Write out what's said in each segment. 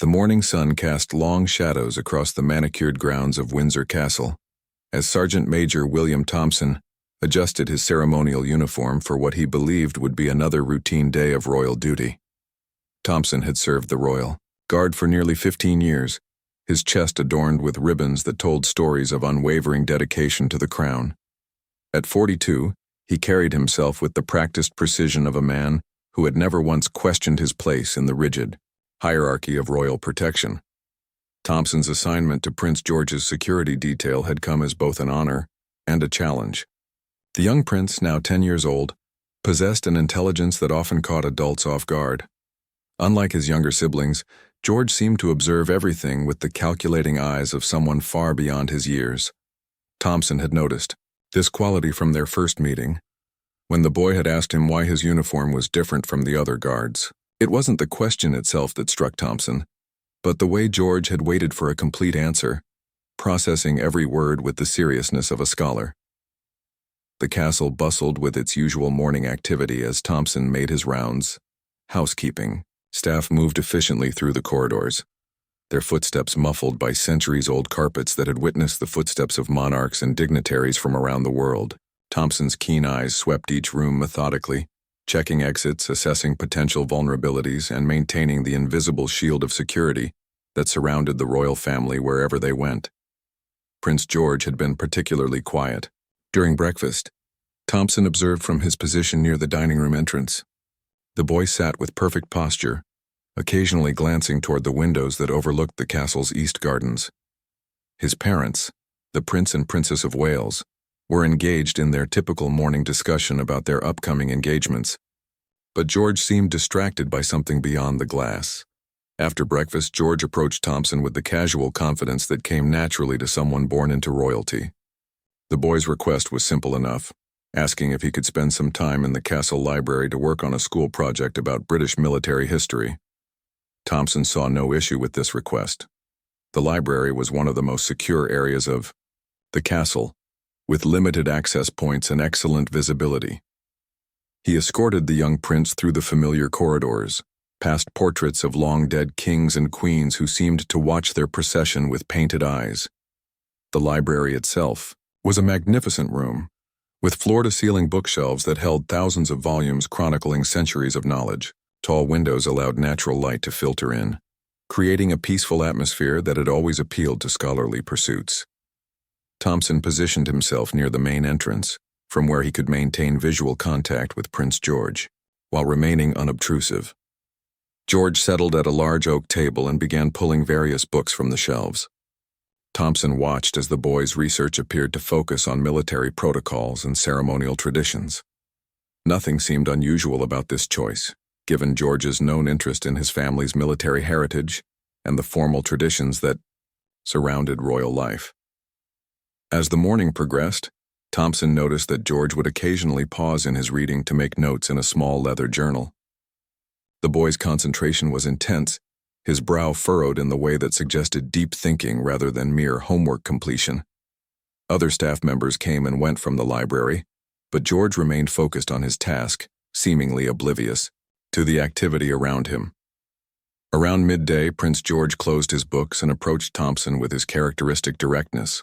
The morning sun cast long shadows across the manicured grounds of Windsor Castle, as Sergeant Major William Thompson adjusted his ceremonial uniform for what he believed would be another routine day of royal duty. Thompson had served the Royal Guard for nearly 15 years, his chest adorned with ribbons that told stories of unwavering dedication to the crown. At 42, he carried himself with the practiced precision of a man who had never once questioned his place in the rigid hierarchy of royal protection. Thompson's assignment to Prince George's security detail had come as both an honor and a challenge. The young prince, now 10 years old, possessed an intelligence that often caught adults off guard. Unlike his younger siblings, George seemed to observe everything with the calculating eyes of someone far beyond his years. Thompson had noticed this quality from their first meeting, when the boy had asked him why his uniform was different from the other guards. It wasn't the question itself that struck Thompson, but the way George had waited for a complete answer, processing every word with the seriousness of a scholar. The castle bustled with its usual morning activity as Thompson made his rounds. Housekeeping. Staff moved efficiently through the corridors, their footsteps muffled by centuries-old carpets that had witnessed the footsteps of monarchs and dignitaries from around the world. Thompson's keen eyes swept each room methodically, checking exits, assessing potential vulnerabilities, and maintaining the invisible shield of security that surrounded the royal family wherever they went. Prince George had been particularly quiet. During breakfast, Thompson observed from his position near the dining room entrance. The boy sat with perfect posture, occasionally glancing toward the windows that overlooked the castle's east gardens. His parents, the Prince and Princess of Wales, were engaged in their typical morning discussion about their upcoming engagements, but George seemed distracted by something beyond the glass. After breakfast, George approached Thompson with the casual confidence that came naturally to someone born into royalty. The boy's request was simple enough, asking if he could spend some time in the castle library to work on a school project about British military history. Thompson saw no issue with this request. The library was one of the most secure areas of the castle, with limited access points and excellent visibility. He escorted the young prince through the familiar corridors, past portraits of long-dead kings and queens who seemed to watch their procession with painted eyes. The library itself was a magnificent room, with floor-to-ceiling bookshelves that held thousands of volumes chronicling centuries of knowledge. Tall windows allowed natural light to filter in, creating a peaceful atmosphere that had always appealed to scholarly pursuits. Thompson positioned himself near the main entrance, from where he could maintain visual contact with Prince George, while remaining unobtrusive. George settled at a large oak table and began pulling various books from the shelves. Thompson watched as the boy's research appeared to focus on military protocols and ceremonial traditions. Nothing seemed unusual about this choice, given George's known interest in his family's military heritage and the formal traditions that surrounded royal life. As the morning progressed, Thompson noticed that George would occasionally pause in his reading to make notes in a small leather journal. The boy's concentration was intense, his brow furrowed in the way that suggested deep thinking rather than mere homework completion. Other staff members came and went from the library, but George remained focused on his task, seemingly oblivious to the activity around him. Around midday, Prince George closed his books and approached Thompson with his characteristic directness.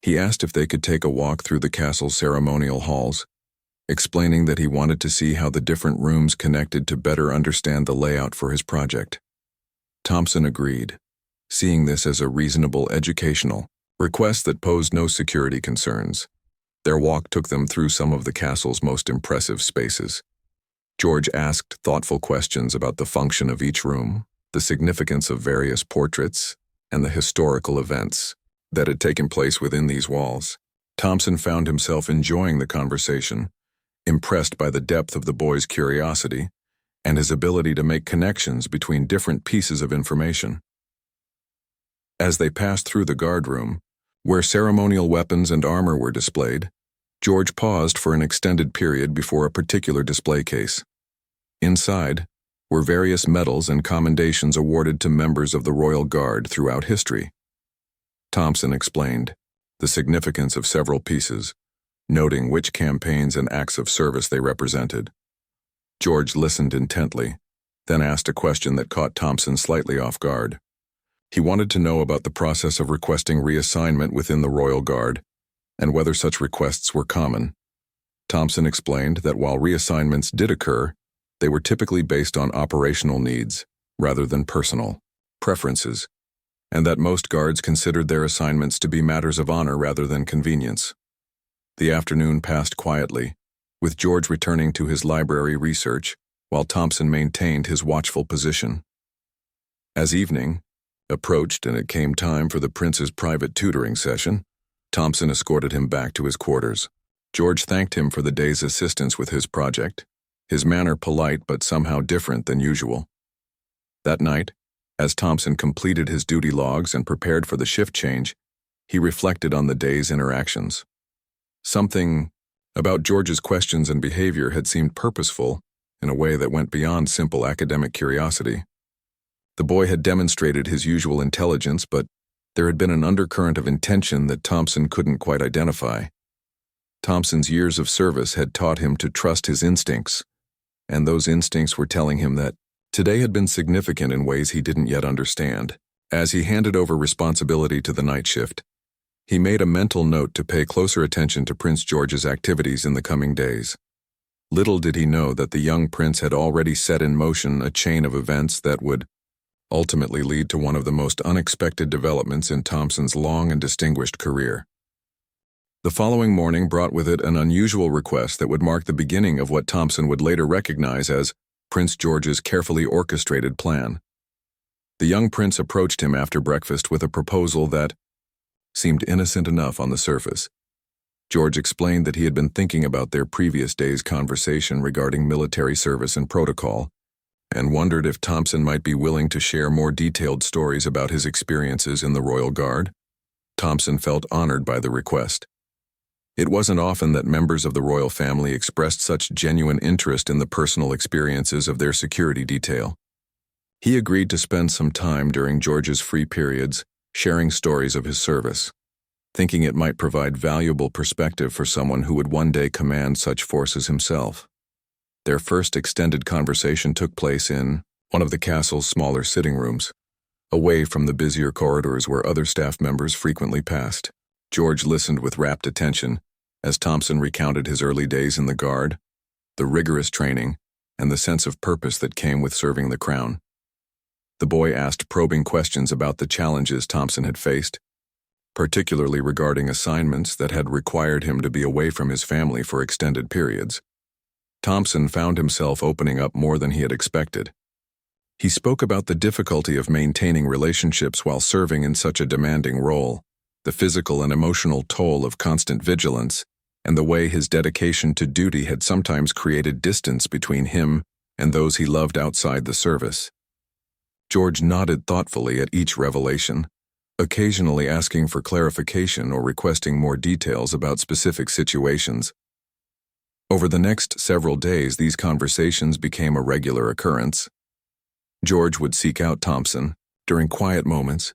He asked if they could take a walk through the castle's ceremonial halls, explaining that he wanted to see how the different rooms connected to better understand the layout for his project. Thompson agreed, seeing this as a reasonable educational request that posed no security concerns. Their walk took them through some of the castle's most impressive spaces. George asked thoughtful questions about the function of each room, the significance of various portraits, and the historical events that had taken place within these walls. Thompson found himself enjoying the conversation, impressed by the depth of the boy's curiosity and his ability to make connections between different pieces of information. As they passed through the guard room, where ceremonial weapons and armor were displayed, George paused for an extended period before a particular display case. Inside were various medals and commendations awarded to members of the Royal Guard throughout history. Thompson explained the significance of several pieces, noting which campaigns and acts of service they represented. George listened intently, then asked a question that caught Thompson slightly off guard. He wanted to know about the process of requesting reassignment within the Royal Guard and whether such requests were common. Thompson explained that while reassignments did occur, they were typically based on operational needs rather than personal preferences, and that most guards considered their assignments to be matters of honor rather than convenience. The afternoon passed quietly, with George returning to his library research while Thompson maintained his watchful position. As evening approached and it came time for the prince's private tutoring session, Thompson escorted him back to his quarters. George thanked him for the day's assistance with his project, his manner polite but somehow different than usual. That night, as Thompson completed his duty logs and prepared for the shift change, he reflected on the day's interactions. Something about George's questions and behavior had seemed purposeful in a way that went beyond simple academic curiosity. The boy had demonstrated his usual intelligence, but there had been an undercurrent of intention that Thompson couldn't quite identify. Thompson's years of service had taught him to trust his instincts, and those instincts were telling him that today had been significant in ways he didn't yet understand. As he handed over responsibility to the night shift, he made a mental note to pay closer attention to Prince George's activities in the coming days. Little did he know that the young prince had already set in motion a chain of events that would ultimately lead to one of the most unexpected developments in Thompson's long and distinguished career. The following morning brought with it an unusual request that would mark the beginning of what Thompson would later recognize as Prince George's carefully orchestrated plan. The young prince approached him after breakfast with a proposal that seemed innocent enough on the surface. George explained that he had been thinking about their previous day's conversation regarding military service and protocol, and wondered if Thompson might be willing to share more detailed stories about his experiences in the Royal Guard. Thompson felt honored by the request. It wasn't often that members of the royal family expressed such genuine interest in the personal experiences of their security detail. He agreed to spend some time during George's free periods sharing stories of his service, thinking it might provide valuable perspective for someone who would one day command such forces himself. Their first extended conversation took place in one of the castle's smaller sitting rooms, away from the busier corridors where other staff members frequently passed. George listened with rapt attention as Thompson recounted his early days in the Guard, the rigorous training, and the sense of purpose that came with serving the crown. The boy asked probing questions about the challenges Thompson had faced, particularly regarding assignments that had required him to be away from his family for extended periods. Thompson found himself opening up more than he had expected. He spoke about the difficulty of maintaining relationships while serving in such a demanding role, the physical and emotional toll of constant vigilance, and the way his dedication to duty had sometimes created distance between him and those he loved outside the service. George nodded thoughtfully at each revelation, occasionally asking for clarification or requesting more details about specific situations. Over the next several days, these conversations became a regular occurrence. George would seek out Thompson during quiet moments,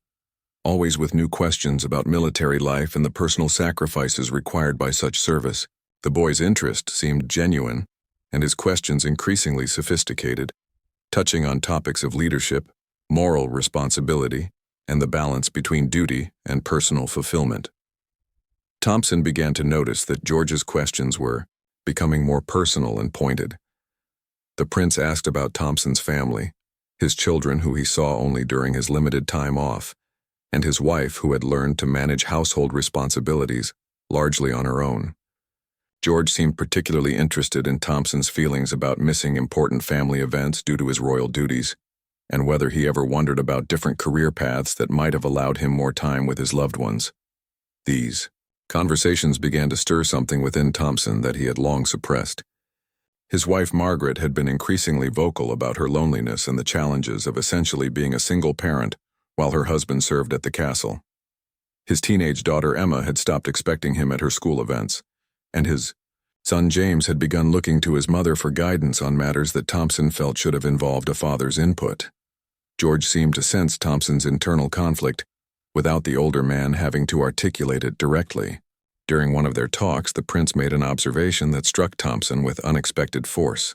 always with new questions about military life and the personal sacrifices required by such service. The boy's interest seemed genuine, and his questions increasingly sophisticated, touching on topics of leadership, moral responsibility, and the balance between duty and personal fulfillment. Thompson began to notice that George's questions were becoming more personal and pointed. The prince asked about Thompson's family, his children who he saw only during his limited time off, and his wife who had learned to manage household responsibilities largely on her own. George seemed particularly interested in Thompson's feelings about missing important family events due to his royal duties, and whether he ever wondered about different career paths that might have allowed him more time with his loved ones. These conversations began to stir something within Thompson that he had long suppressed. His wife Margaret had been increasingly vocal about her loneliness and the challenges of essentially being a single parent while her husband served at the castle. His teenage daughter Emma had stopped expecting him at her school events, and his son James had begun looking to his mother for guidance on matters that Thompson felt should have involved a father's input. George seemed to sense Thompson's internal conflict, without the older man having to articulate it directly. During one of their talks, the prince made an observation that struck Thompson with unexpected force.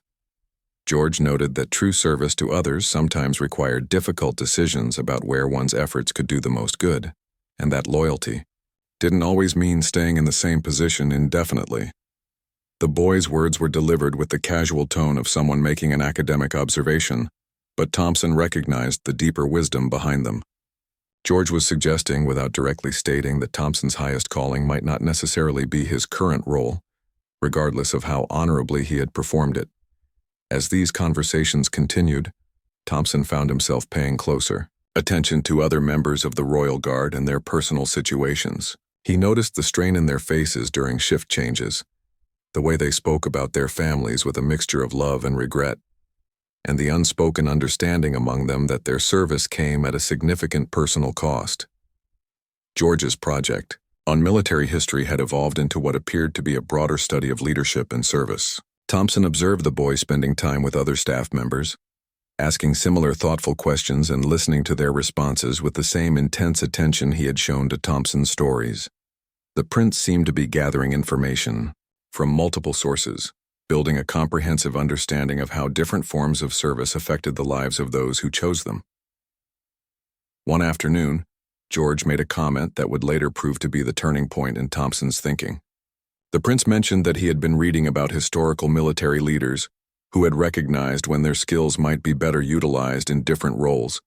George noted that true service to others sometimes required difficult decisions about where one's efforts could do the most good, and that loyalty didn't always mean staying in the same position indefinitely. The boy's words were delivered with the casual tone of someone making an academic observation, but Thompson recognized the deeper wisdom behind them. George was suggesting, without directly stating, that Thompson's highest calling might not necessarily be his current role, regardless of how honorably he had performed it. As these conversations continued, Thompson found himself paying closer attention to other members of the Royal Guard and their personal situations. He noticed the strain in their faces during shift changes, the way they spoke about their families with a mixture of love and regret, and the unspoken understanding among them that their service came at a significant personal cost. George's project on military history had evolved into what appeared to be a broader study of leadership and service. Thompson observed the boy spending time with other staff members, asking similar thoughtful questions and listening to their responses with the same intense attention he had shown to Thompson's stories. The prince seemed to be gathering information from multiple sources, building a comprehensive understanding of how different forms of service affected the lives of those who chose them. One afternoon, George made a comment that would later prove to be the turning point in Thompson's thinking. The prince mentioned that he had been reading about historical military leaders who had recognized when their skills might be better utilized in different roles,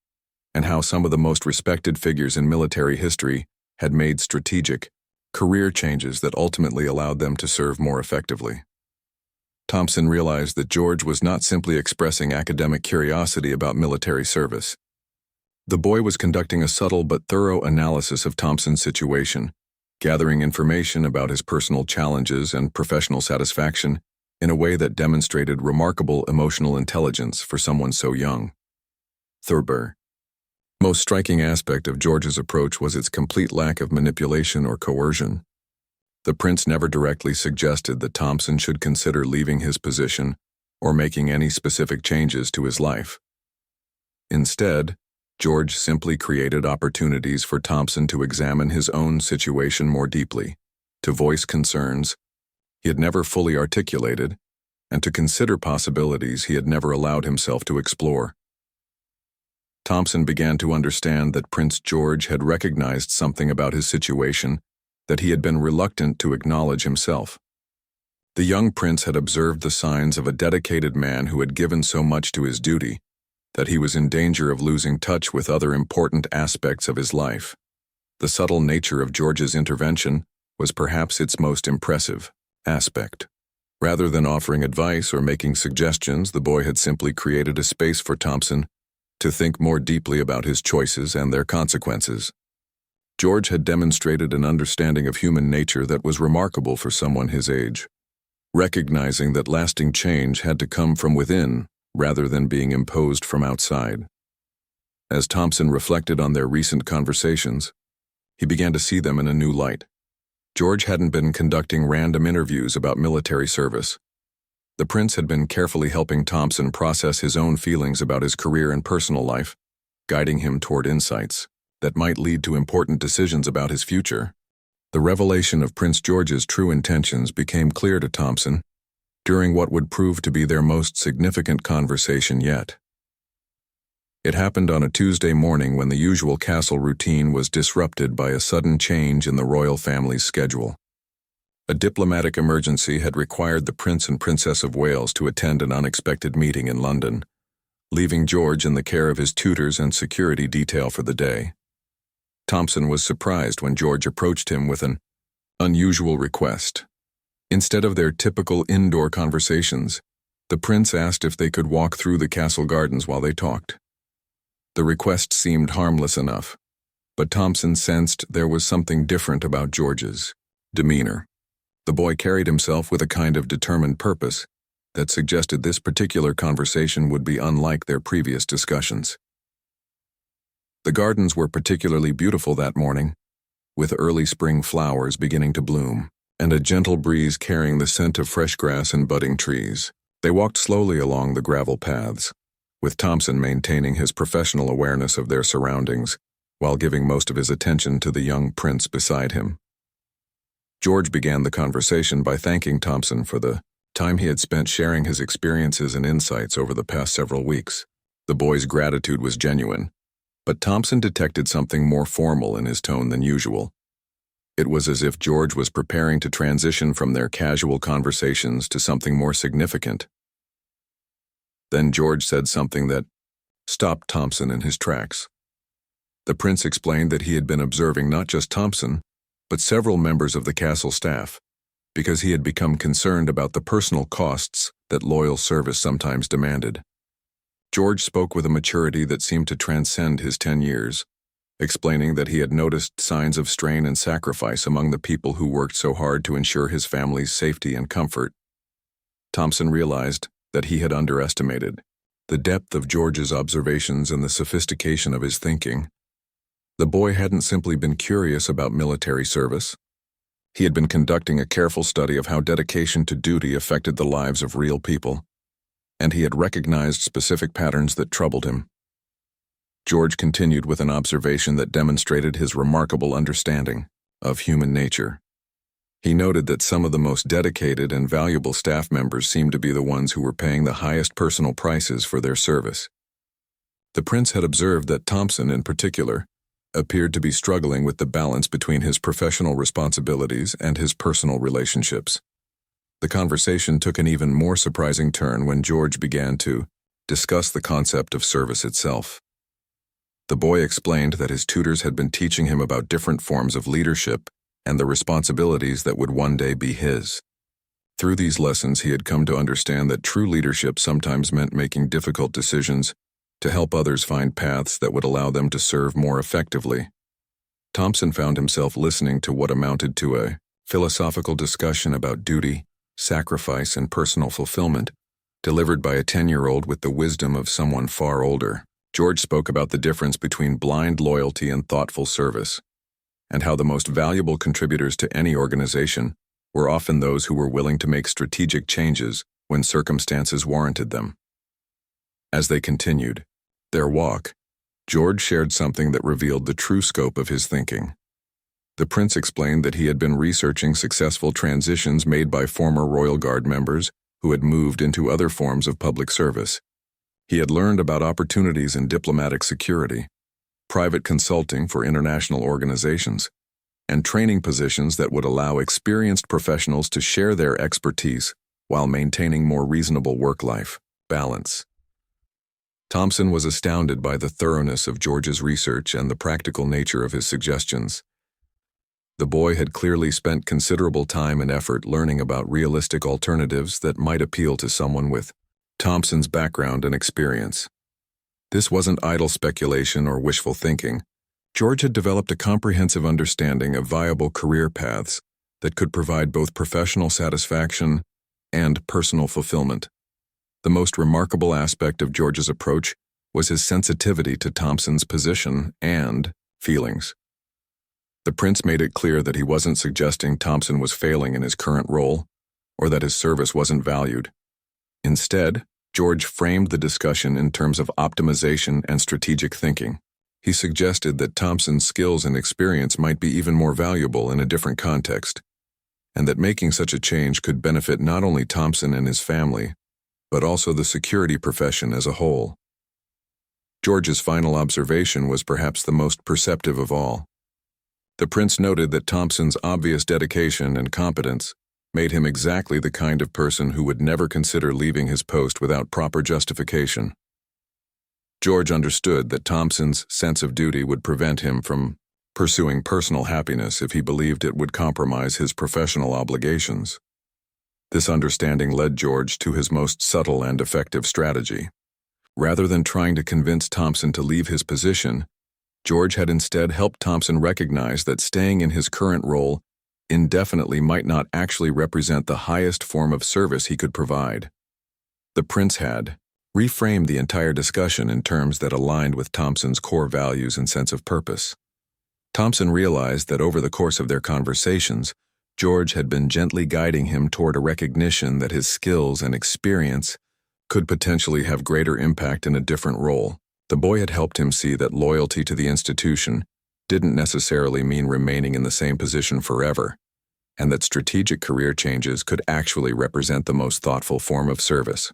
and how some of the most respected figures in military history had made strategic, career changes that ultimately allowed them to serve more effectively. Thompson realized that George was not simply expressing academic curiosity about military service. The boy was conducting a subtle but thorough analysis of Thompson's situation, gathering information about his personal challenges and professional satisfaction in a way that demonstrated remarkable emotional intelligence for someone so young. The most striking aspect of George's approach was its complete lack of manipulation or coercion. The prince never directly suggested that Thompson should consider leaving his position or making any specific changes to his life. Instead, George simply created opportunities for Thompson to examine his own situation more deeply, to voice concerns he had never fully articulated, and to consider possibilities he had never allowed himself to explore. Thompson began to understand that Prince George had recognized something about his situation that he had been reluctant to acknowledge himself. The young prince had observed the signs of a dedicated man who had given so much to his duty that he was in danger of losing touch with other important aspects of his life. The subtle nature of George's intervention was perhaps its most impressive aspect. Rather than offering advice or making suggestions, the boy had simply created a space for Thompson to think more deeply about his choices and their consequences. George had demonstrated an understanding of human nature that was remarkable for someone his age, recognizing that lasting change had to come from within rather than being imposed from outside. As Thompson reflected on their recent conversations, he began to see them in a new light. George hadn't been conducting random interviews about military service. The prince had been carefully helping Thompson process his own feelings about his career and personal life, guiding him toward insights that might lead to important decisions about his future. The revelation of Prince George's true intentions became clear to Thompson during what would prove to be their most significant conversation yet. It happened on a Tuesday morning when the usual castle routine was disrupted by a sudden change in the royal family's schedule. A diplomatic emergency had required the Prince and Princess of Wales to attend an unexpected meeting in London, leaving George in the care of his tutors and security detail for the day. Thompson was surprised when George approached him with an unusual request. Instead of their typical indoor conversations, the prince asked if they could walk through the castle gardens while they talked. The request seemed harmless enough, but Thompson sensed there was something different about George's demeanor. The boy carried himself with a kind of determined purpose that suggested this particular conversation would be unlike their previous discussions. The gardens were particularly beautiful that morning, with early spring flowers beginning to bloom, and a gentle breeze carrying the scent of fresh grass and budding trees. They walked slowly along the gravel paths, with Thompson maintaining his professional awareness of their surroundings while giving most of his attention to the young prince beside him. George began the conversation by thanking Thompson for the time he had spent sharing his experiences and insights over the past several weeks. The boy's gratitude was genuine, but Thompson detected something more formal in his tone than usual. It was as if George was preparing to transition from their casual conversations to something more significant. Then George said something that stopped Thompson in his tracks. The prince explained that he had been observing not just Thompson, but several members of the castle staff, because he had become concerned about the personal costs that loyal service sometimes demanded. George spoke with a maturity that seemed to transcend his 10 years, explaining that he had noticed signs of strain and sacrifice among the people who worked so hard to ensure his family's safety and comfort. Thompson realized that he had underestimated the depth of George's observations and the sophistication of his thinking. The boy hadn't simply been curious about military service. He had been conducting a careful study of how dedication to duty affected the lives of real people, and he had recognized specific patterns that troubled him. George continued with an observation that demonstrated his remarkable understanding of human nature. He noted that some of the most dedicated and valuable staff members seemed to be the ones who were paying the highest personal prices for their service. The prince had observed that Thompson, in particular, appeared to be struggling with the balance between his professional responsibilities and his personal relationships. The conversation took an even more surprising turn when George began to discuss the concept of service itself. The boy explained that his tutors had been teaching him about different forms of leadership and the responsibilities that would one day be his. Through these lessons, he had come to understand that true leadership sometimes meant making difficult decisions to help others find paths that would allow them to serve more effectively. Thompson found himself listening to what amounted to a philosophical discussion about duty, sacrifice, and personal fulfillment, delivered by a 10-year-old with the wisdom of someone far older. George spoke about the difference between blind loyalty and thoughtful service, and how the most valuable contributors to any organization were often those who were willing to make strategic changes when circumstances warranted them. As they continued their walk, George shared something that revealed the true scope of his thinking. The prince explained that he had been researching successful transitions made by former Royal Guard members who had moved into other forms of public service. He had learned about opportunities in diplomatic security, private consulting for international organizations, and training positions that would allow experienced professionals to share their expertise while maintaining more reasonable work-life balance. Thompson was astounded by the thoroughness of George's research and the practical nature of his suggestions. The boy had clearly spent considerable time and effort learning about realistic alternatives that might appeal to someone with Thompson's background and experience. This wasn't idle speculation or wishful thinking. George had developed a comprehensive understanding of viable career paths that could provide both professional satisfaction and personal fulfillment. The most remarkable aspect of George's approach was his sensitivity to Thompson's position and feelings. The prince made it clear that he wasn't suggesting Thompson was failing in his current role or that his service wasn't valued. Instead, George framed the discussion in terms of optimization and strategic thinking. He suggested that Thompson's skills and experience might be even more valuable in a different context, and that making such a change could benefit not only Thompson and his family, but also the security profession as a whole. George's final observation was perhaps the most perceptive of all. The prince noted that Thompson's obvious dedication and competence made him exactly the kind of person who would never consider leaving his post without proper justification. George understood that Thompson's sense of duty would prevent him from pursuing personal happiness if he believed it would compromise his professional obligations. This understanding led George to his most subtle and effective strategy. Rather than trying to convince Thompson to leave his position, George had instead helped Thompson recognize that staying in his current role indefinitely might not actually represent the highest form of service he could provide. The prince had reframed the entire discussion in terms that aligned with Thompson's core values and sense of purpose. Thompson realized that over the course of their conversations, George had been gently guiding him toward a recognition that his skills and experience could potentially have greater impact in a different role. The boy had helped him see that loyalty to the institution didn't necessarily mean remaining in the same position forever, and that strategic career changes could actually represent the most thoughtful form of service.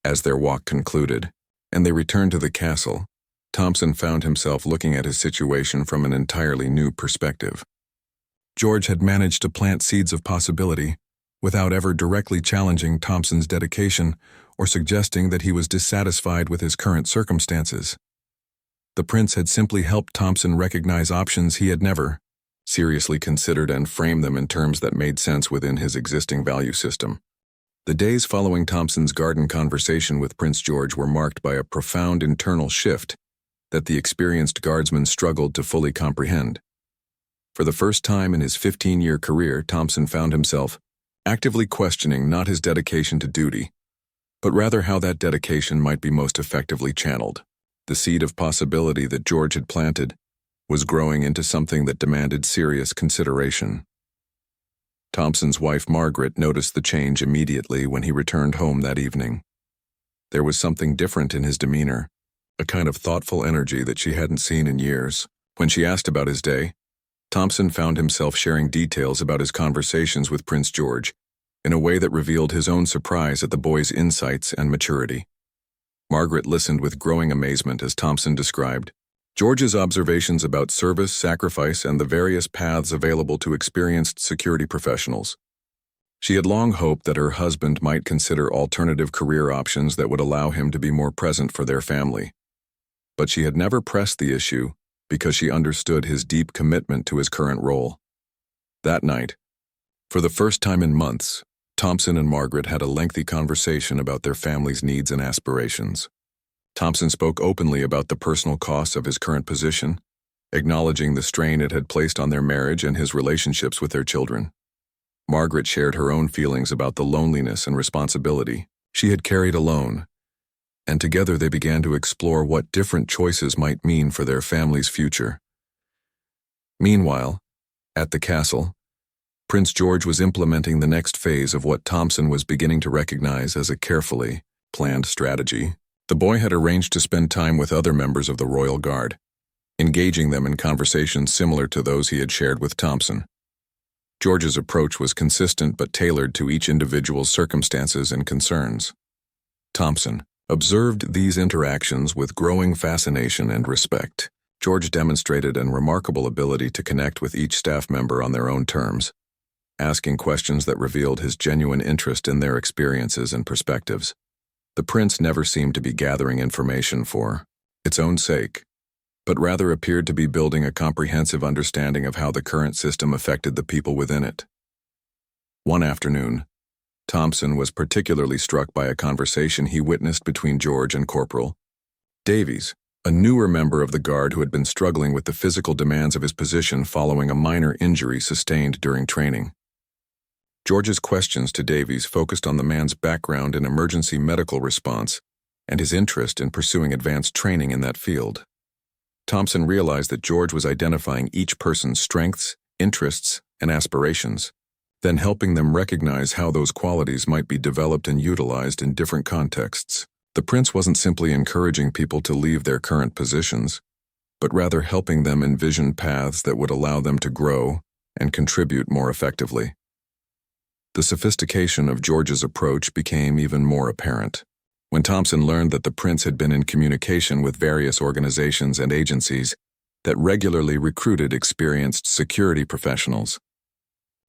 As their walk concluded, and they returned to the castle, Thompson found himself looking at his situation from an entirely new perspective. George had managed to plant seeds of possibility without ever directly challenging Thompson's dedication or suggesting that he was dissatisfied with his current circumstances. The prince had simply helped Thompson recognize options he had never seriously considered and frame them in terms that made sense within his existing value system. The days following Thompson's garden conversation with Prince George were marked by a profound internal shift that the experienced guardsman struggled to fully comprehend. For the first time in his 15-year career, Thompson found himself actively questioning not his dedication to duty, but rather how that dedication might be most effectively channeled. The seed of possibility that George had planted was growing into something that demanded serious consideration. Thompson's wife Margaret noticed the change immediately when he returned home that evening. There was something different in his demeanor, a kind of thoughtful energy that she hadn't seen in years. When she asked about his day, Thompson found himself sharing details about his conversations with Prince George in a way that revealed his own surprise at the boy's insights and maturity. Margaret listened with growing amazement as Thompson described George's observations about service, sacrifice, and the various paths available to experienced security professionals. She had long hoped that her husband might consider alternative career options that would allow him to be more present for their family. But she had never pressed the issue because she understood his deep commitment to his current role. That night, for the first time in months, Thompson and Margaret had a lengthy conversation about their family's needs and aspirations. Thompson spoke openly about the personal costs of his current position, acknowledging the strain it had placed on their marriage and his relationships with their children. Margaret shared her own feelings about the loneliness and responsibility she had carried alone, and together they began to explore what different choices might mean for their family's future. Meanwhile, at the castle, Prince George was implementing the next phase of what Thompson was beginning to recognize as a carefully planned strategy. The boy had arranged to spend time with other members of the Royal Guard, engaging them in conversations similar to those he had shared with Thompson. George's approach was consistent but tailored to each individual's circumstances and concerns. Thompson observed these interactions with growing fascination and respect. George demonstrated a remarkable ability to connect with each staff member on their own terms, asking questions that revealed his genuine interest in their experiences and perspectives. The prince never seemed to be gathering information for its own sake, but rather appeared to be building a comprehensive understanding of how the current system affected the people within it. One afternoon, Thompson was particularly struck by a conversation he witnessed between George and Corporal Davies, a newer member of the guard who had been struggling with the physical demands of his position following a minor injury sustained during training. George's questions to Davies focused on the man's background in emergency medical response and his interest in pursuing advanced training in that field. Thompson realized that George was identifying each person's strengths, interests, and aspirations, then helping them recognize how those qualities might be developed and utilized in different contexts. The prince wasn't simply encouraging people to leave their current positions, but rather helping them envision paths that would allow them to grow and contribute more effectively. The sophistication of George's approach became even more apparent when Thompson learned that the prince had been in communication with various organizations and agencies that regularly recruited experienced security professionals.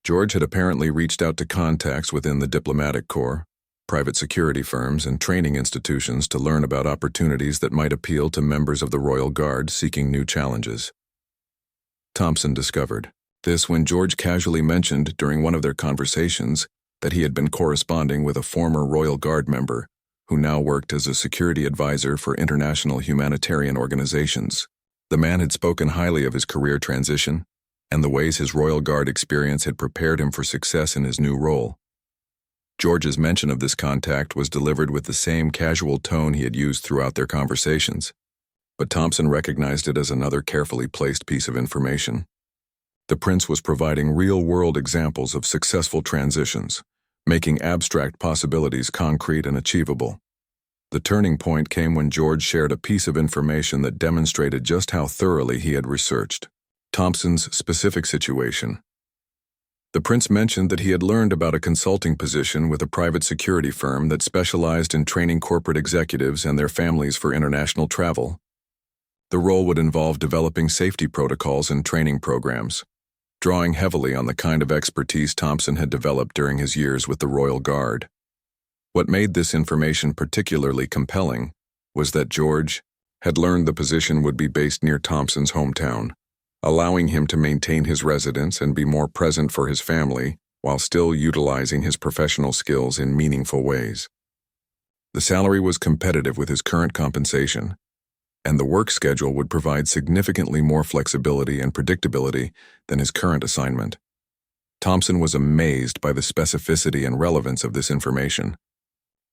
George had apparently reached out to contacts within the diplomatic corps, private security firms, and training institutions to learn about opportunities that might appeal to members of the Royal Guard seeking new challenges. Thompson discovered this when George casually mentioned during one of their conversations that he had been corresponding with a former Royal Guard member who now worked as a security advisor for international humanitarian organizations. The man had spoken highly of his career transition and the ways his Royal Guard experience had prepared him for success in his new role. George's mention of this contact was delivered with the same casual tone he had used throughout their conversations, but Thompson recognized it as another carefully placed piece of information. The prince was providing real-world examples of successful transitions, making abstract possibilities concrete and achievable. The turning point came when George shared a piece of information that demonstrated just how thoroughly he had researched Thompson's specific situation. The prince mentioned that he had learned about a consulting position with a private security firm that specialized in training corporate executives and their families for international travel. The role would involve developing safety protocols and training programs, drawing heavily on the kind of expertise Thompson had developed during his years with the Royal Guard. What made this information particularly compelling was that George had learned the position would be based near Thompson's hometown, allowing him to maintain his residence and be more present for his family while still utilizing his professional skills in meaningful ways. The salary was competitive with his current compensation, and the work schedule would provide significantly more flexibility and predictability than his current assignment. Thompson was amazed by the specificity and relevance of this information.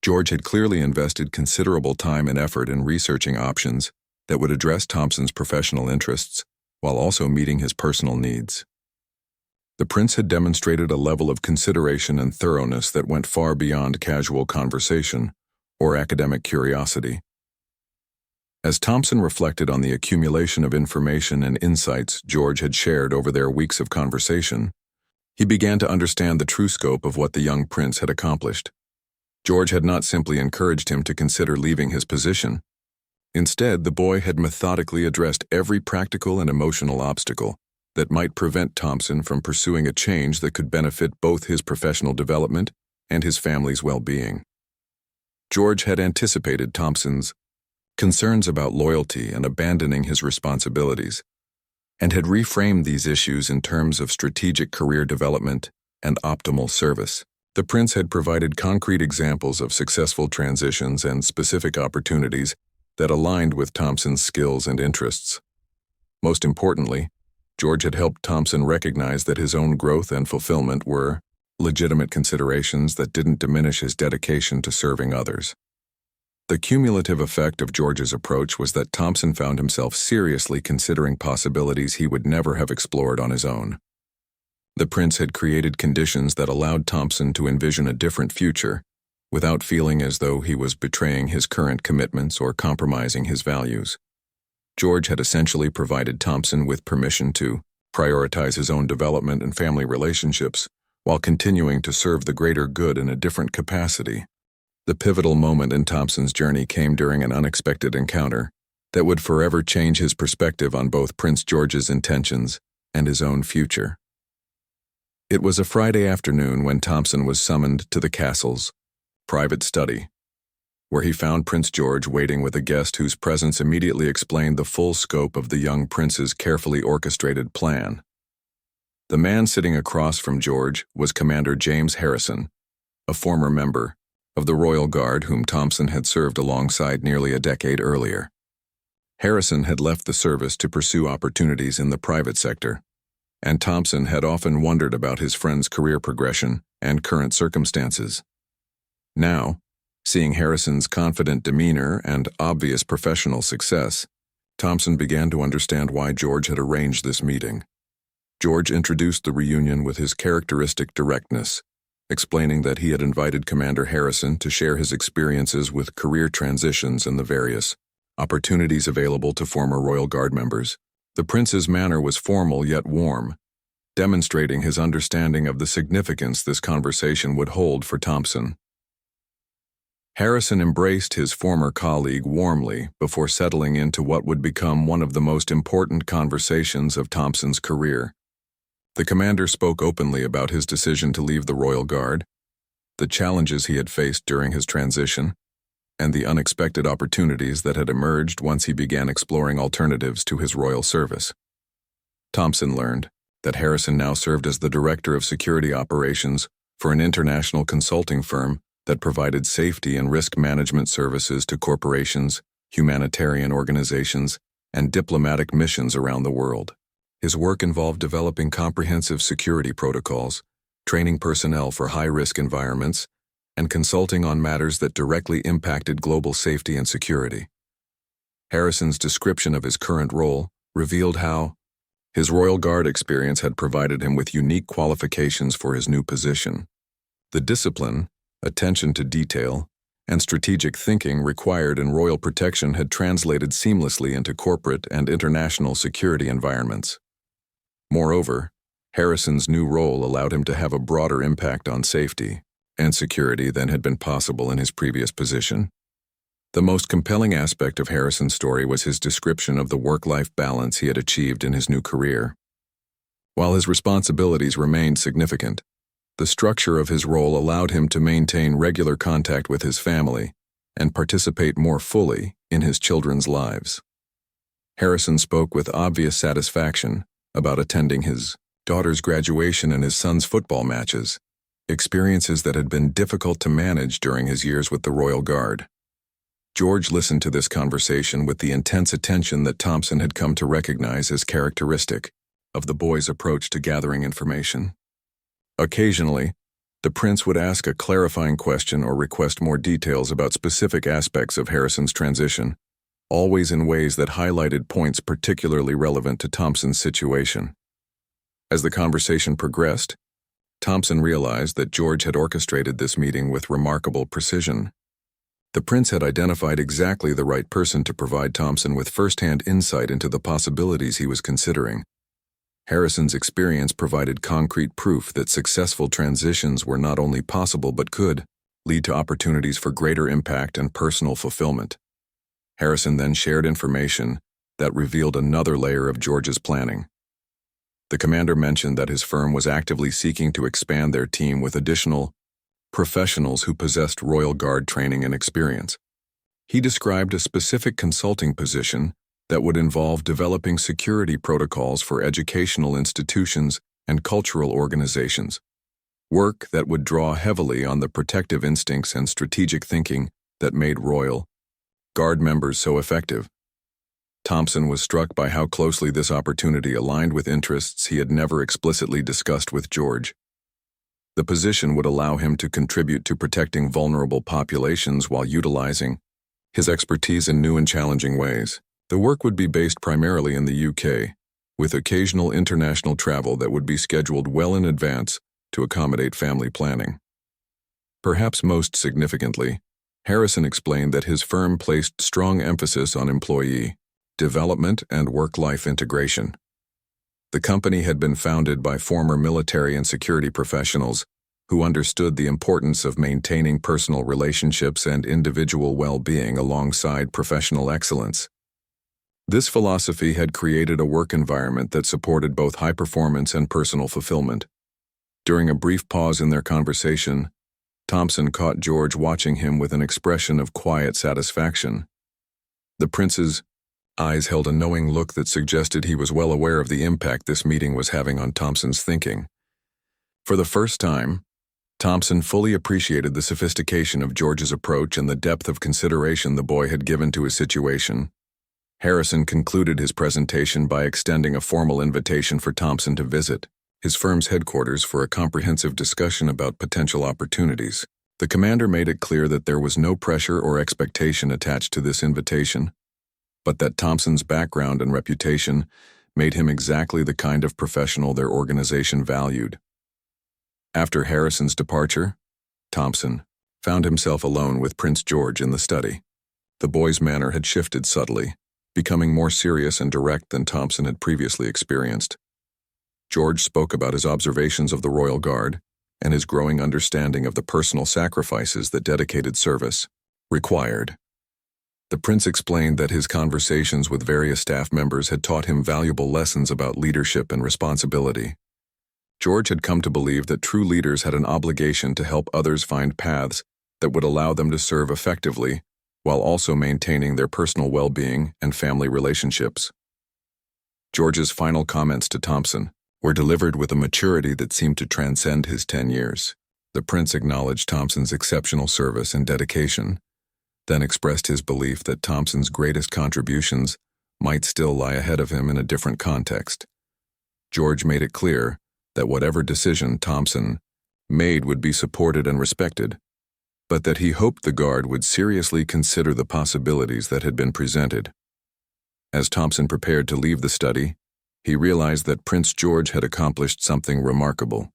George had clearly invested considerable time and effort in researching options that would address Thompson's professional interests while also meeting his personal needs. The prince had demonstrated a level of consideration and thoroughness that went far beyond casual conversation or academic curiosity. As Thompson reflected on the accumulation of information and insights George had shared over their weeks of conversation, he began to understand the true scope of what the young prince had accomplished. George had not simply encouraged him to consider leaving his position. Instead, the boy had methodically addressed every practical and emotional obstacle that might prevent Thompson from pursuing a change that could benefit both his professional development and his family's well-being. George had anticipated Thompson's concerns about loyalty and abandoning his responsibilities, and had reframed these issues in terms of strategic career development and optimal service. The prince had provided concrete examples of successful transitions and specific opportunities that aligned with Thompson's skills and interests. Most importantly, George had helped Thompson recognize that his own growth and fulfillment were legitimate considerations that didn't diminish his dedication to serving others. The cumulative effect of George's approach was that Thompson found himself seriously considering possibilities he would never have explored on his own. The prince had created conditions that allowed Thompson to envision a different future, without feeling as though he was betraying his current commitments or compromising his values. George had essentially provided Thompson with permission to prioritize his own development and family relationships while continuing to serve the greater good in a different capacity. The pivotal moment in Thompson's journey came during an unexpected encounter that would forever change his perspective on both Prince George's intentions and his own future. It was a Friday afternoon when Thompson was summoned to the castle's private study, where he found Prince George waiting with a guest whose presence immediately explained the full scope of the young prince's carefully orchestrated plan. The man sitting across from George was Commander James Harrison, a former member of the Royal Guard whom Thompson had served alongside nearly a decade earlier. Harrison had left the service to pursue opportunities in the private sector, and Thompson had often wondered about his friend's career progression and current circumstances. Now, seeing Harrison's confident demeanor and obvious professional success, Thompson began to understand why George had arranged this meeting. George introduced the reunion with his characteristic directness, explaining that he had invited Commander Harrison to share his experiences with career transitions and the various opportunities available to former Royal Guard members. The prince's manner was formal yet warm, demonstrating his understanding of the significance this conversation would hold for Thompson. Harrison embraced his former colleague warmly before settling into what would become one of the most important conversations of Thompson's career. The commander spoke openly about his decision to leave the Royal Guard, the challenges he had faced during his transition, and the unexpected opportunities that had emerged once he began exploring alternatives to his royal service. Thompson learned that Harrison now served as the director of security operations for an international consulting firm that provided safety and risk management services to corporations, humanitarian organizations, and diplomatic missions around the world. His work involved developing comprehensive security protocols, training personnel for high-risk environments, and consulting on matters that directly impacted global safety and security. Harrison's description of his current role revealed how his Royal Guard experience had provided him with unique qualifications for his new position. The discipline, attention to detail, and strategic thinking required in royal protection had translated seamlessly into corporate and international security environments. Moreover, Harrison's new role allowed him to have a broader impact on safety and security than had been possible in his previous position. The most compelling aspect of Harrison's story was his description of the work-life balance he had achieved in his new career. While his responsibilities remained significant, the structure of his role allowed him to maintain regular contact with his family and participate more fully in his children's lives. Harrison spoke with obvious satisfaction about attending his daughter's graduation and his son's football matches, experiences that had been difficult to manage during his years with the Royal Guard. George listened to this conversation with the intense attention that Thompson had come to recognize as characteristic of the boy's approach to gathering information. Occasionally, the prince would ask a clarifying question or request more details about specific aspects of Harrison's transition, always in ways that highlighted points particularly relevant to Thompson's situation. As the conversation progressed, Thompson realized that George had orchestrated this meeting with remarkable precision. The prince had identified exactly the right person to provide Thompson with first-hand insight into the possibilities he was considering. Harrison's experience provided concrete proof that successful transitions were not only possible but could lead to opportunities for greater impact and personal fulfillment. Harrison then shared information that revealed another layer of George's planning. The commander mentioned that his firm was actively seeking to expand their team with additional professionals who possessed Royal Guard training and experience. He described a specific consulting position that would involve developing security protocols for educational institutions and cultural organizations, work that would draw heavily on the protective instincts and strategic thinking that made Royal Guard members so effective. Thompson was struck by how closely this opportunity aligned with interests he had never explicitly discussed with George. The position would allow him to contribute to protecting vulnerable populations while utilizing his expertise in new and challenging ways. The work would be based primarily in the UK, with occasional international travel that would be scheduled well in advance to accommodate family planning. Perhaps most significantly, Harrison explained that his firm placed strong emphasis on employee development and work-life integration. The company had been founded by former military and security professionals who understood the importance of maintaining personal relationships and individual well-being alongside professional excellence. This philosophy had created a work environment that supported both high performance and personal fulfillment. During a brief pause in their conversation, Thompson caught George watching him with an expression of quiet satisfaction. The prince's eyes held a knowing look that suggested he was well aware of the impact this meeting was having on Thompson's thinking. For the first time, Thompson fully appreciated the sophistication of George's approach and the depth of consideration the boy had given to his situation. Harrison concluded his presentation by extending a formal invitation for Thompson to visit his firm's headquarters for a comprehensive discussion about potential opportunities. The commander made it clear that there was no pressure or expectation attached to this invitation, but that Thompson's background and reputation made him exactly the kind of professional their organization valued. After Harrison's departure, Thompson found himself alone with Prince George in the study. The boy's manner had shifted subtly, becoming more serious and direct than Thompson had previously experienced. George spoke about his observations of the Royal Guard and his growing understanding of the personal sacrifices that dedicated service required. The prince explained that his conversations with various staff members had taught him valuable lessons about leadership and responsibility. George had come to believe that true leaders had an obligation to help others find paths that would allow them to serve effectively while also maintaining their personal well-being and family relationships. George's final comments to Thompson were delivered with a maturity that seemed to transcend his 10 years. The prince acknowledged Thompson's exceptional service and dedication, then expressed his belief that Thompson's greatest contributions might still lie ahead of him in a different context. George made it clear that whatever decision Thompson made would be supported and respected, but that he hoped the Guard would seriously consider the possibilities that had been presented. As Thompson prepared to leave the study, he realized that Prince George had accomplished something remarkable.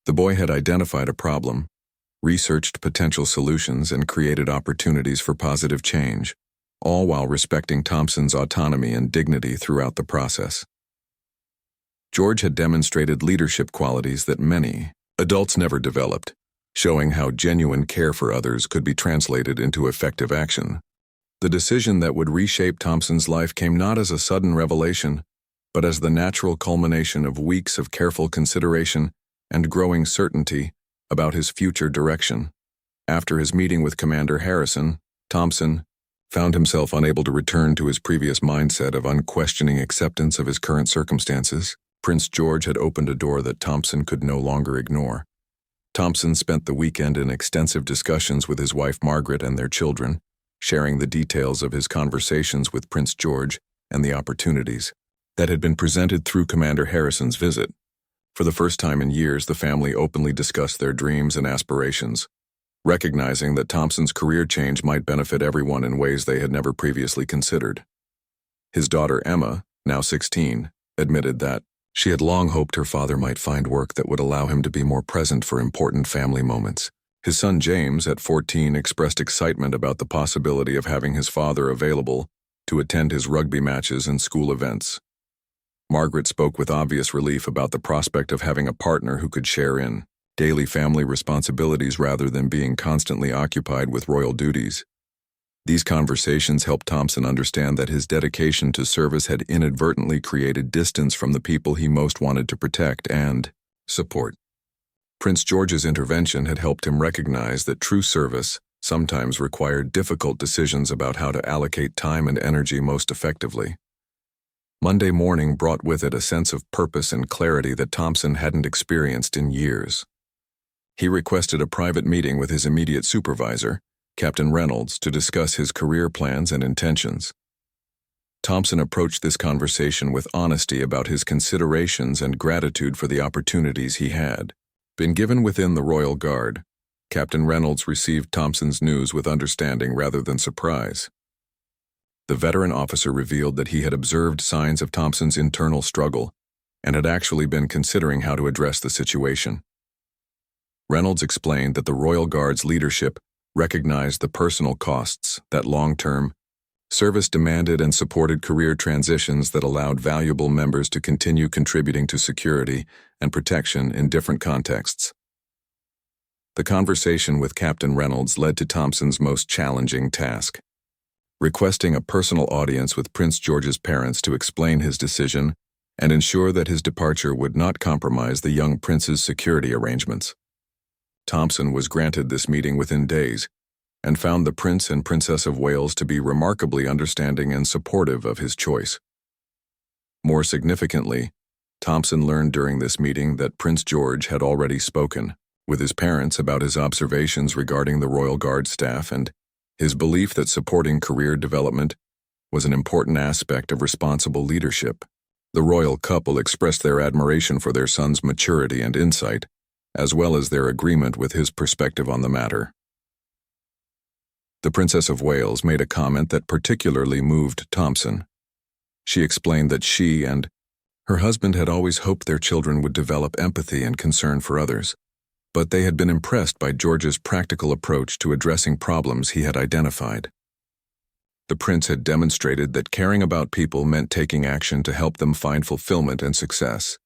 The boy had identified a problem, researched potential solutions, and created opportunities for positive change, all while respecting Thompson's autonomy and dignity throughout the process. George had demonstrated leadership qualities that many adults never developed, showing how genuine care for others could be translated into effective action. The decision that would reshape Thompson's life came not as a sudden revelation, but as the natural culmination of weeks of careful consideration and growing certainty about his future direction. After his meeting with Commander Harrison, Thompson found himself unable to return to his previous mindset of unquestioning acceptance of his current circumstances. Prince George had opened a door that Thompson could no longer ignore. Thompson spent the weekend in extensive discussions with his wife Margaret and their children, sharing the details of his conversations with Prince George and the opportunities that had been presented through Commander Harrison's visit. For the first time in years, the family openly discussed their dreams and aspirations, recognizing that Thompson's career change might benefit everyone in ways they had never previously considered. His daughter Emma, now 16, admitted that she had long hoped her father might find work that would allow him to be more present for important family moments. His son James, at 14, expressed excitement about the possibility of having his father available to attend his rugby matches and school events. Margaret spoke with obvious relief about the prospect of having a partner who could share in daily family responsibilities rather than being constantly occupied with royal duties. These conversations helped Thompson understand that his dedication to service had inadvertently created distance from the people he most wanted to protect and support. Prince George's intervention had helped him recognize that true service sometimes required difficult decisions about how to allocate time and energy most effectively. Monday morning brought with it a sense of purpose and clarity that Thompson hadn't experienced in years. He requested a private meeting with his immediate supervisor, Captain Reynolds, to discuss his career plans and intentions. Thompson approached this conversation with honesty about his considerations and gratitude for the opportunities he had been given within the Royal Guard. Captain Reynolds received Thompson's news with understanding rather than surprise. The veteran officer revealed that he had observed signs of Thompson's internal struggle and had actually been considering how to address the situation. Reynolds explained that the Royal Guard's leadership recognized the personal costs that long-term service demanded and supported career transitions that allowed valuable members to continue contributing to security and protection in different contexts. The conversation with Captain Reynolds led to Thompson's most challenging task, requesting a personal audience with Prince George's parents to explain his decision and ensure that his departure would not compromise the young prince's security arrangements. Thompson was granted this meeting within days and found the Prince and Princess of Wales to be remarkably understanding and supportive of his choice. More significantly, Thompson learned during this meeting that Prince George had already spoken with his parents about his observations regarding the Royal Guard staff and his belief that supporting career development was an important aspect of responsible leadership. The royal couple expressed their admiration for their son's maturity and insight, as well as their agreement with his perspective on the matter. The Princess of Wales made a comment that particularly moved Thompson. She explained that she and her husband had always hoped their children would develop empathy and concern for others, but they had been impressed by George's practical approach to addressing problems he had identified. The prince had demonstrated that caring about people meant taking action to help them find fulfillment and success.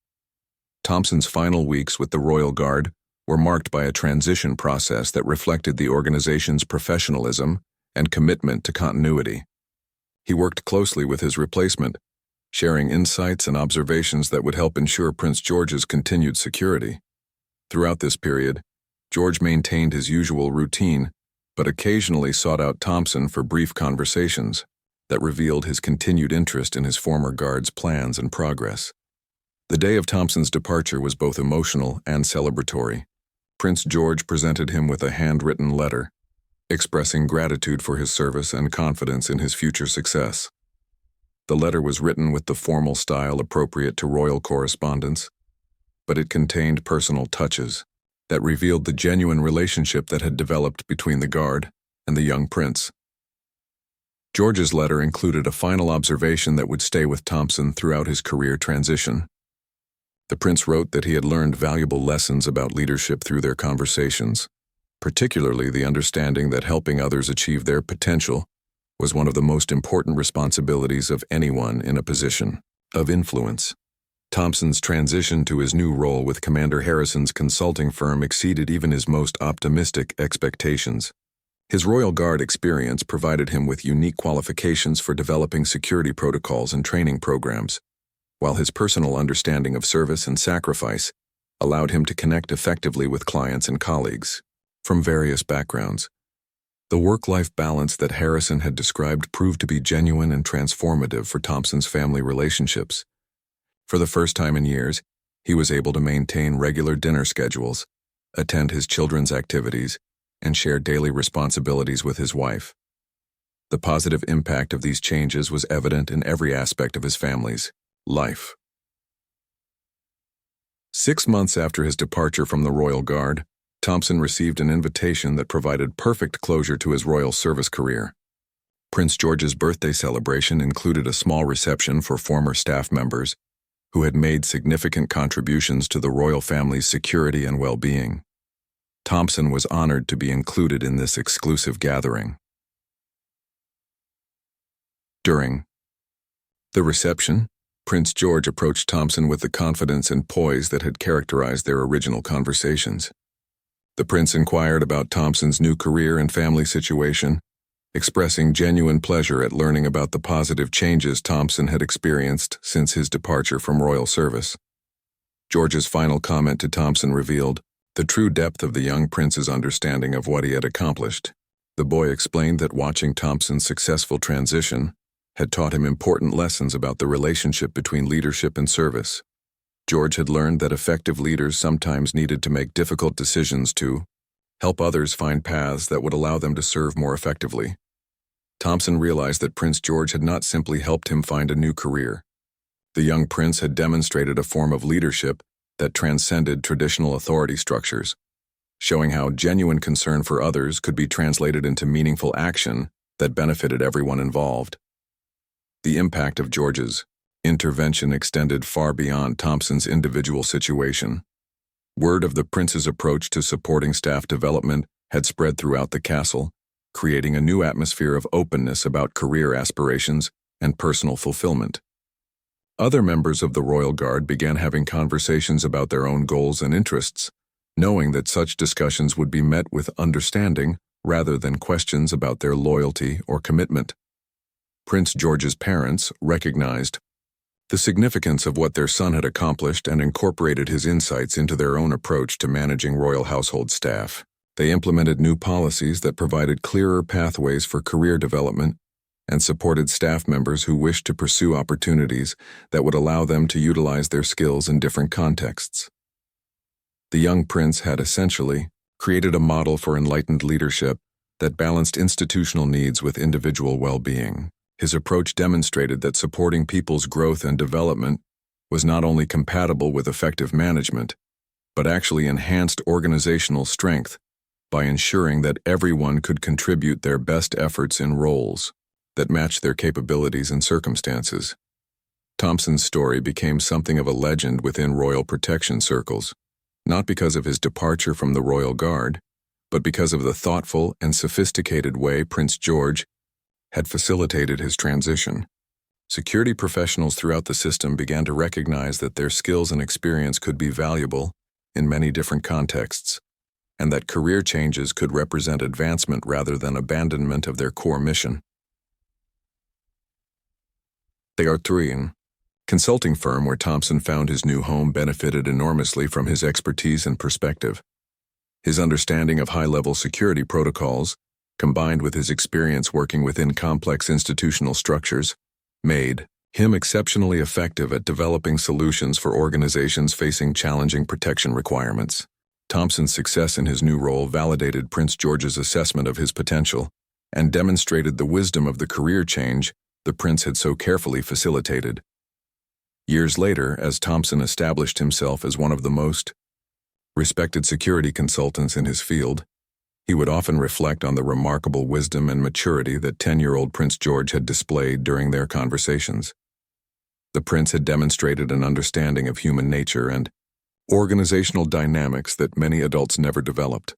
Thompson's final weeks with the Royal Guard were marked by a transition process that reflected the organization's professionalism and commitment to continuity. He worked closely with his replacement, sharing insights and observations that would help ensure Prince George's continued security. Throughout this period, George maintained his usual routine, but occasionally sought out Thompson for brief conversations that revealed his continued interest in his former guard's plans and progress. The day of Thompson's departure was both emotional and celebratory. Prince George presented him with a handwritten letter, expressing gratitude for his service and confidence in his future success. The letter was written with the formal style appropriate to royal correspondence, but it contained personal touches that revealed the genuine relationship that had developed between the guard and the young prince. George's letter included a final observation that would stay with Thompson throughout his career transition. The prince wrote that he had learned valuable lessons about leadership through their conversations, particularly the understanding that helping others achieve their potential was one of the most important responsibilities of anyone in a position of influence. Thompson's transition to his new role with Commander Harrison's consulting firm exceeded even his most optimistic expectations. His Royal Guard experience provided him with unique qualifications for developing security protocols and training programs, while his personal understanding of service and sacrifice allowed him to connect effectively with clients and colleagues from various backgrounds. The work-life balance that Harrison had described proved to be genuine and transformative for Thompson's family relationships. For the first time in years, he was able to maintain regular dinner schedules, attend his children's activities, and share daily responsibilities with his wife. The positive impact of these changes was evident in every aspect of his family's life. 6 months after his departure from the Royal Guard, Thompson received an invitation that provided perfect closure to his royal service career. Prince George's birthday celebration included a small reception for former staff members who had made significant contributions to the royal family's security and well-being. Thompson was honored to be included in this exclusive gathering. During the reception, Prince George approached Thompson with the confidence and poise that had characterized their original conversations. The prince inquired about Thompson's new career and family situation, expressing genuine pleasure at learning about the positive changes Thompson had experienced since his departure from royal service. George's final comment to Thompson revealed the true depth of the young prince's understanding of what he had accomplished. The boy explained that watching Thompson's successful transition had taught him important lessons about the relationship between leadership and service. George had learned that effective leaders sometimes needed to make difficult decisions to help others find paths that would allow them to serve more effectively. Thompson realized that Prince George had not simply helped him find a new career. The young prince had demonstrated a form of leadership that transcended traditional authority structures, showing how genuine concern for others could be translated into meaningful action that benefited everyone involved. The impact of George's intervention extended far beyond Thompson's individual situation. Word of the prince's approach to supporting staff development had spread throughout the castle, creating a new atmosphere of openness about career aspirations and personal fulfillment. Other members of the Royal Guard began having conversations about their own goals and interests, knowing that such discussions would be met with understanding rather than questions about their loyalty or commitment. Prince George's parents recognized the significance of what their son had accomplished and incorporated his insights into their own approach to managing royal household staff. They implemented new policies that provided clearer pathways for career development and supported staff members who wished to pursue opportunities that would allow them to utilize their skills in different contexts. The young prince had essentially created a model for enlightened leadership that balanced institutional needs with individual well-being. His approach demonstrated that supporting people's growth and development was not only compatible with effective management, but actually enhanced organizational strength by ensuring that everyone could contribute their best efforts in roles that matched their capabilities and circumstances. Thompson's story became something of a legend within royal protection circles, not because of his departure from the Royal Guard, but because of the thoughtful and sophisticated way Prince George had facilitated his transition. Security professionals throughout the system began to recognize that their skills and experience could be valuable in many different contexts, and that career changes could represent advancement rather than abandonment of their core mission. The Orchestrated consulting firm where Thompson found his new home benefited enormously from his expertise and perspective. His understanding of high-level security protocols, combined with his experience working within complex institutional structures, made him exceptionally effective at developing solutions for organizations facing challenging protection requirements. Thompson's success in his new role validated Prince George's assessment of his potential and demonstrated the wisdom of the career change the prince had so carefully facilitated. Years later, as Thompson established himself as one of the most respected security consultants in his field, he would often reflect on the remarkable wisdom and maturity that 10-year-old Prince George had displayed during their conversations. The prince had demonstrated an understanding of human nature and organizational dynamics that many adults never developed.